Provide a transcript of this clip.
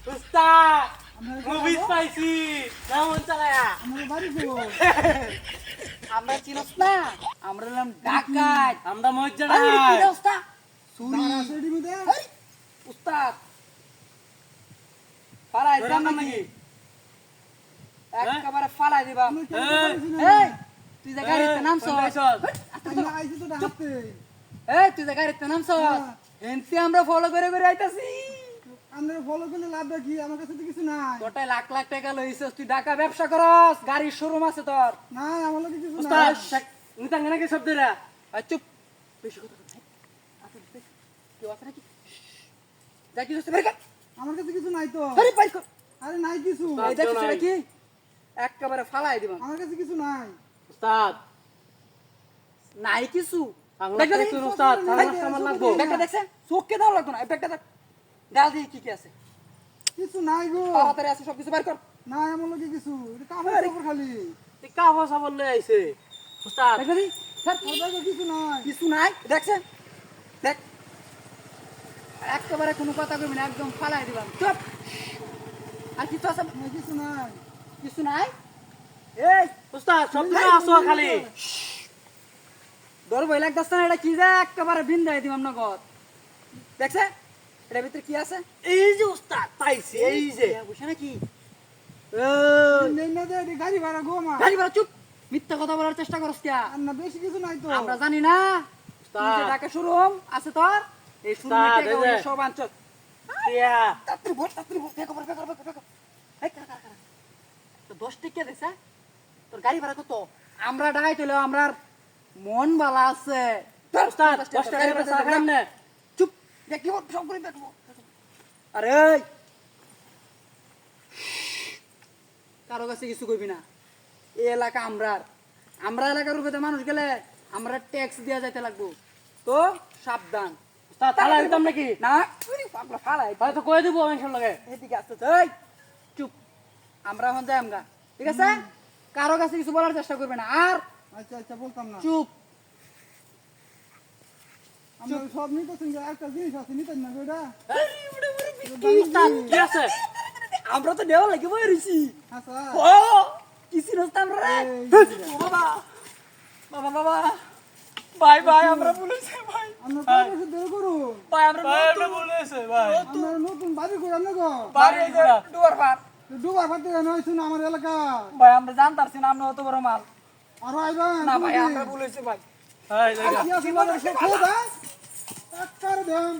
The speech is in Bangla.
উস্তাদ মুভিজ পাইছি কেমন চালায়া আমার বাড়ি গো আমরা চিনস না আমরা নাম ডাকাত আমরা মজ্জা আরে নাই কি রে উস্তাদ সুরি দাঁড়া সেটি মধ্যে উস্তাদ ফালাই তোর দাম নাম নাকি নাকি? একবারে ফালাই দিবা আমি কেন এই, পারিছি না? এই তুই যে গাড়িতে নামছ কোন গাড়িতে? আমি আইছি তো ডাকতে এই তুই যে গাড়িতে নামছ হেনতে আমরা ফলো করে করে আইতাছি আমরা ফলো করলে লাভ কি আমার কাছে তো কিছু নাই গোটায় লাখ লাখ টাকা লইছস তুই ঢাকা ব্যবসা করস গাড়ির শোরুম আছে তোর না আমার কাছে কিছু উস্তাদ নাই নিতাঙ্গ নাকি শব্দরা আর চুপ বেশি কথা বল আচ্ছা কেউ আছে নাকি যা কি হচ্ছে বের কর আমার কাছে কিছু নাই তো আরে বাইর কর আরে নাই কিছু এই দেখ সেটা কি একেবারে ফালাই দিবা আমার কাছে কিছু নাই উস্তাদ নাই কিছু আঙুল ব্যাগটা দেখুন দেখি। উস্তাদ ভাই, আমার লাগবো ব্যাগটা দেখছে চোখকে দাও লাগতো না এই ব্যাগটা দেখ ডাল দিয়ে কি কি আছে কিছু নাই গো তাড়াতাড়ি আছে সব কিছু বের কর নাই আমার লগে কিছু এটা কাপড় কাপড় খালি এই কাহা সাবল লই আইছে উস্তাদ ব্যাগটা দি স্যার আমার কাছে কিছু নাই কিছু নাই দেখছে দেখ একেবারে কোনো কথা কইবি না একদম ফালাই দিবাম চুপ আর কিছু আছে আমার কিছু নাই কিছু নাই এই উস্তাদ শব্দ আসো খালি ডর ভয় লাগতেছে না এটা কি যে একেবারে বিন্দাই দিবাম নগদ দেখছে এটার ভিতরে কি আছে এই যে উস্তাদ পাইছি এই যে বুঝছে নাকি নেই না দে এটা গাড়ি ভাড়া গো আমার গাড়ি বেড়া চুপ মিথ্যা কথা বলার চেষ্টা করস কিয়া আর না বেশি কিছু নাই তো আমরা জানি না তুই যে উস্তাদ। ঢাকা শোরুম আছে তোর এই শোরুমে উস্তাদ, থেকে এই যে। ওই সব আনছ টিয়া তাড়াতাড়ি ভোট বেকো এই কারা তো 10 টাকা দেছে তোর গাড়ি ভাড়া কত আমরা ঢাকায় চলে আমরা মন ভালো আছে উস্তাদ 10 টাকা করে চা খান না চুপ দেখি সব করে দেখবো আরে এই। কারো কাছে কিছু কইবি না এই এলাকা আমরা এলাকার উপরে মানুষ গেলে আমরা ট্যাক্স দেওয়া যাইতে লাগবো তো সাবধান উস্তাদ তালা দিতাম নাকি না তুই পাগলা ফালাই তাহলে তো কই দিব মেনশন লাগে এদিকে আসতে এই চুপ আমরা এখন যাই আমরা ঠিক আছে কারো কাছে কিছু বলার চেষ্টা করবে না আর আচ্ছা আচ্ছা বলতাম না চুপ আমরা সব নিতেছেন যে একটা জিনিস আছে নিতেন না ওটা উস্তাদ কি আছে আমরা তো দেওয়া লাগে বই রইছি আচ্ছা ও কি সিনস্তাম রে বাবা বাবা বাবা বাই বাই আমরা বলেছি ভাই আমরা কয় বছর ধরে করুন ভাই আমরা ভাই আমরা বলেছে ভাই আমরা নতুন বাড়ি করে আমরা গো বাড়ি দুয়ার পার ডুবার ফাটে নয় শুনে আমার এলাকা ভাই আমরা জানতারছি না আমরা অত বড় মাল আরো আইবেন না ভাই আমরা বলেছি ভাই ভাই জায়গা কি আছে বলে সব খেয়ে দেন এক করে দেন